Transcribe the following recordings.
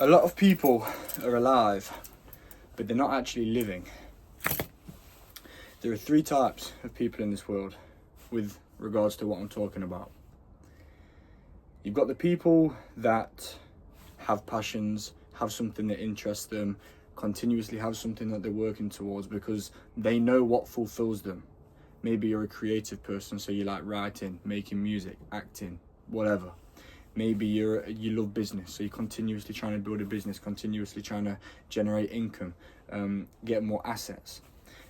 A lot of people are alive, but they're not actually living. There are three types of people in this world with regards to what I'm talking about. You've got the people that have passions, have something that interests them, continuously have something that they're working towards because they know what fulfills them. Maybe you're a creative person, so you like writing, making music, acting, whatever. Maybe you love business, so you're continuously trying to build a business, continuously trying to generate income, get more assets.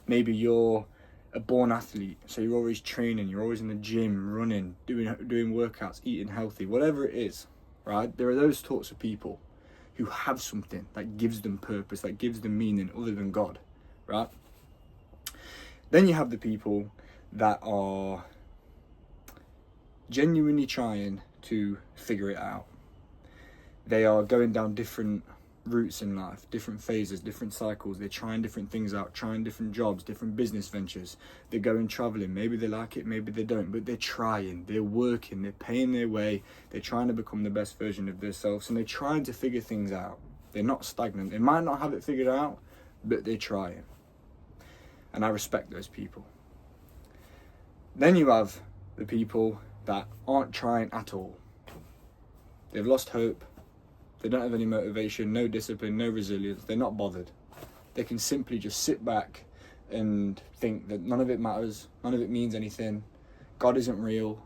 Maybe you're a born athlete, so you're always training, you're always in the gym, running, doing workouts, eating healthy, whatever it is, right? There are those sorts of people who have something that gives them purpose, that gives them meaning other than God, right? Then you have the people that are genuinely trying to figure it out. They are going down different routes in life, different phases, different cycles. They're trying different things out, trying different jobs, different business ventures. They're going traveling. Maybe they like it, maybe they don't, but they're trying, they're working, they're paying their way. They're trying to become the best version of themselves, and they're trying to figure things out. They're not stagnant. They might not have it figured out, but they're trying. And I respect those people. Then you have the people that aren't trying at all. They've lost hope. They don't have any motivation, no discipline, no resilience. They're not bothered. They can simply just sit back and think that none of it matters, none of it means anything. God isn't real.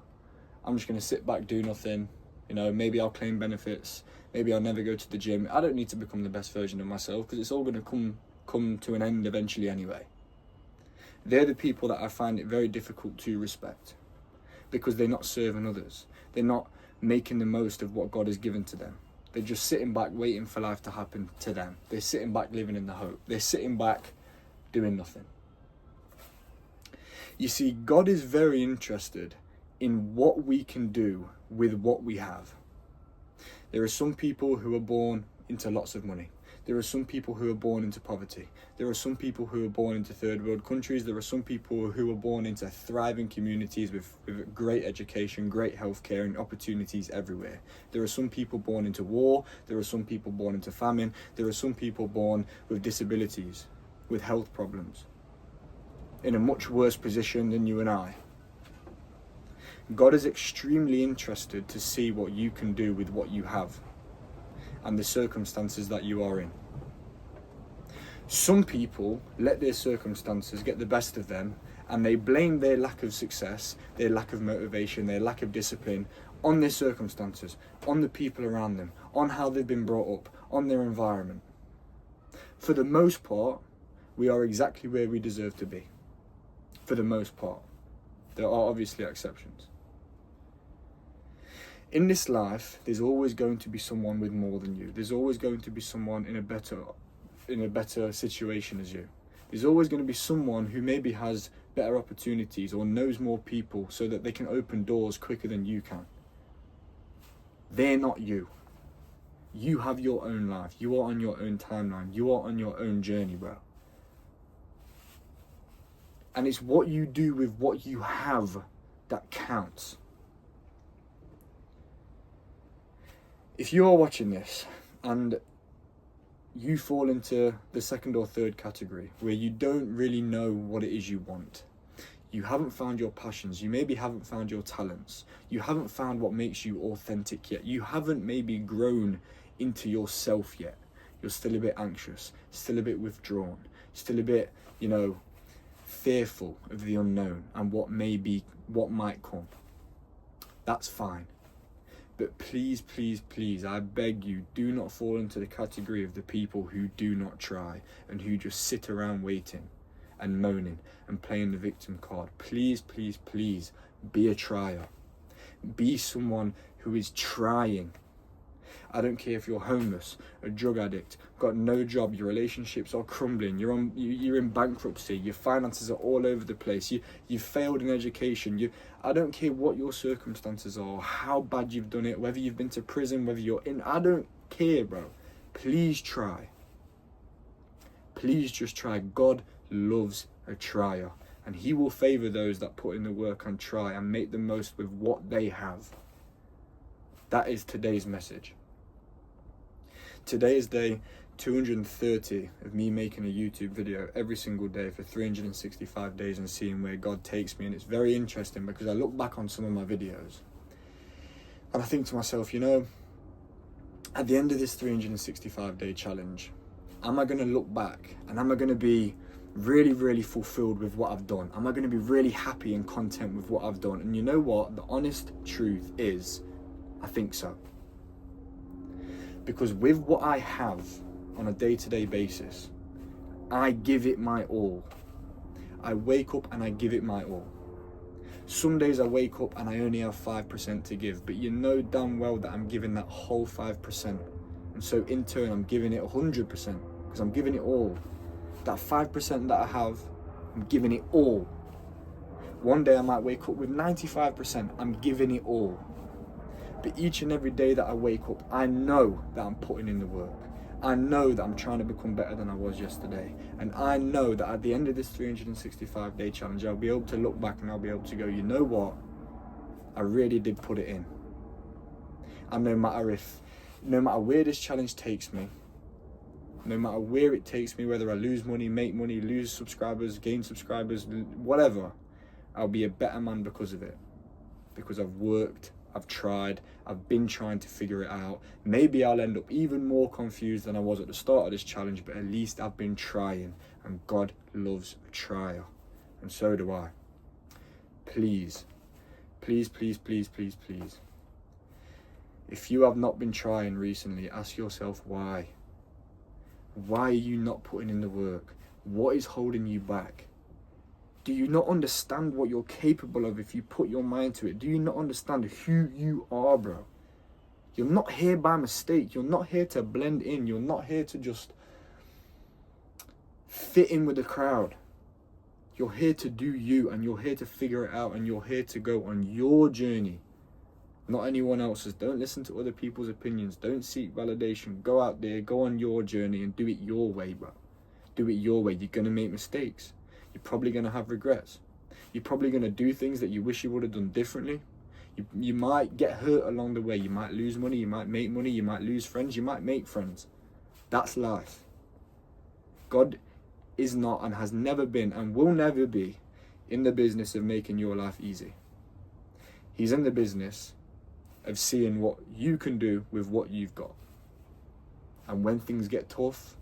I'm just going to sit back, do nothing. Maybe I'll claim benefits. Maybe I'll never go to the gym. I don't need to become the best version of myself because it's all going to come to an end eventually anyway. They're the people that I find it very difficult to respect because they're not serving others. They're not making the most of what God has given to them. They're just sitting back waiting for life to happen to them. They're sitting back living in the hope. They're sitting back doing nothing. You see, God is very interested in what we can do with what we have. There are some people who are born into lots of money. There are some people who are born into poverty. There are some people who are born into third world countries. There are some people who are born into thriving communities with great education, great healthcare and opportunities everywhere. There are some people born into war. There are some people born into famine. There are some people born with disabilities, with health problems, in a much worse position than you and I. God is extremely interested to see what you can do with what you have and the circumstances that you are in. Some people let their circumstances get the best of them and they blame their lack of success, their lack of motivation, their lack of discipline on their circumstances, on the people around them, on how they've been brought up, on their environment. For the most part, we are exactly where we deserve to be. For the most part. There are obviously exceptions. In this life, there's always going to be someone with more than you. There's always going to be someone in a better situation as you. There's always going to be someone who maybe has better opportunities or knows more people so that they can open doors quicker than you can. They're not you. You have your own life. You are on your own timeline. You are on your own journey, bro. And it's what you do with what you have that counts. If you are watching this and you fall into the second or third category where you don't really know what it is you want, you haven't found your passions, you maybe haven't found your talents, you haven't found what makes you authentic yet, you haven't maybe grown into yourself yet, you're still a bit anxious, still a bit withdrawn, still a bit, fearful of the unknown and what might come, that's fine. But please, please, please, I beg you, do not fall into the category of the people who do not try and who just sit around waiting and moaning and playing the victim card. Please, please, please, be a trier. Be someone who is trying. I don't care if you're homeless, a drug addict, got no job, your relationships are crumbling, you're in bankruptcy, your finances are all over the place, you've failed in education, I don't care what your circumstances are, how bad you've done it, whether you've been to prison, whether you're in, I don't care, bro. Please try. Please just try. God loves a trier, and he will favour those that put in the work and try and make the most with what they have. That is today's message. Today is day 230 of me making a YouTube video every single day for 365 days and seeing where God takes me. And it's very interesting because I look back on some of my videos and I think to myself, you know, at the end of this 365 day challenge, am I going to look back and am I going to be really, really fulfilled with what I've done? Am I going to be really happy and content with what I've done? And you know what? The honest truth is, I think so. Because with what I have on a day-to-day basis, I give it my all. I wake up and I give it my all. Some days I wake up and I only have 5% to give, but you know damn well that I'm giving that whole 5%. And so in turn, I'm giving it 100% because I'm giving it all. That 5% that I have, I'm giving it all. One day I might wake up with 95%, I'm giving it all. But each and every day that I wake up, I know that I'm putting in the work. I know that I'm trying to become better than I was yesterday. And I know that at the end of this 365 day challenge, I'll be able to look back and I'll be able to go, you know what? I really did put it in. And no matter where this challenge takes me, no matter where it takes me, whether I lose money, make money, lose subscribers, gain subscribers, whatever, I'll be a better man because of it. Because I've worked, I've tried, I've been trying to figure it out. Maybe I'll end up even more confused than I was at the start of this challenge, but at least I've been trying, and God loves a trier, and so do I. Please, please, please, please, please, please. If you have not been trying recently, ask yourself why. Why are you not putting in the work? What is holding you back? Do you not understand what you're capable of if you put your mind to it? Do you not understand who you are, bro? You're not here by mistake. You're not here to blend in. You're not here to just fit in with the crowd. You're here to do you, and you're here to figure it out, and you're here to go on your journey, not anyone else's. Don't listen to other people's opinions. Don't seek validation. Go out there, go on your journey and do it your way, bro. Do it your way. You're going to make mistakes. You're probably going to have regrets. You're probably going to do things that you wish you would have done differently. You might get hurt along the way. You might lose money. You might make money. You might lose friends. You might make friends. That's life. God is not and has never been and will never be in the business of making your life easy. He's in the business of seeing what you can do with what you've got. And when things get tough,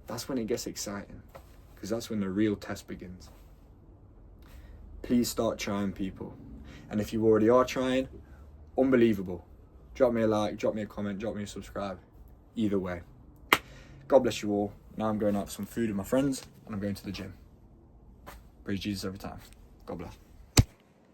that's when it gets exciting. Because that's when the real test begins. Please start trying, people. And if you already are trying, unbelievable. Drop me a like, drop me a comment, drop me a subscribe. Either way. God bless you all. Now I'm going out for some food with my friends and I'm going to the gym. Praise Jesus every time. God bless.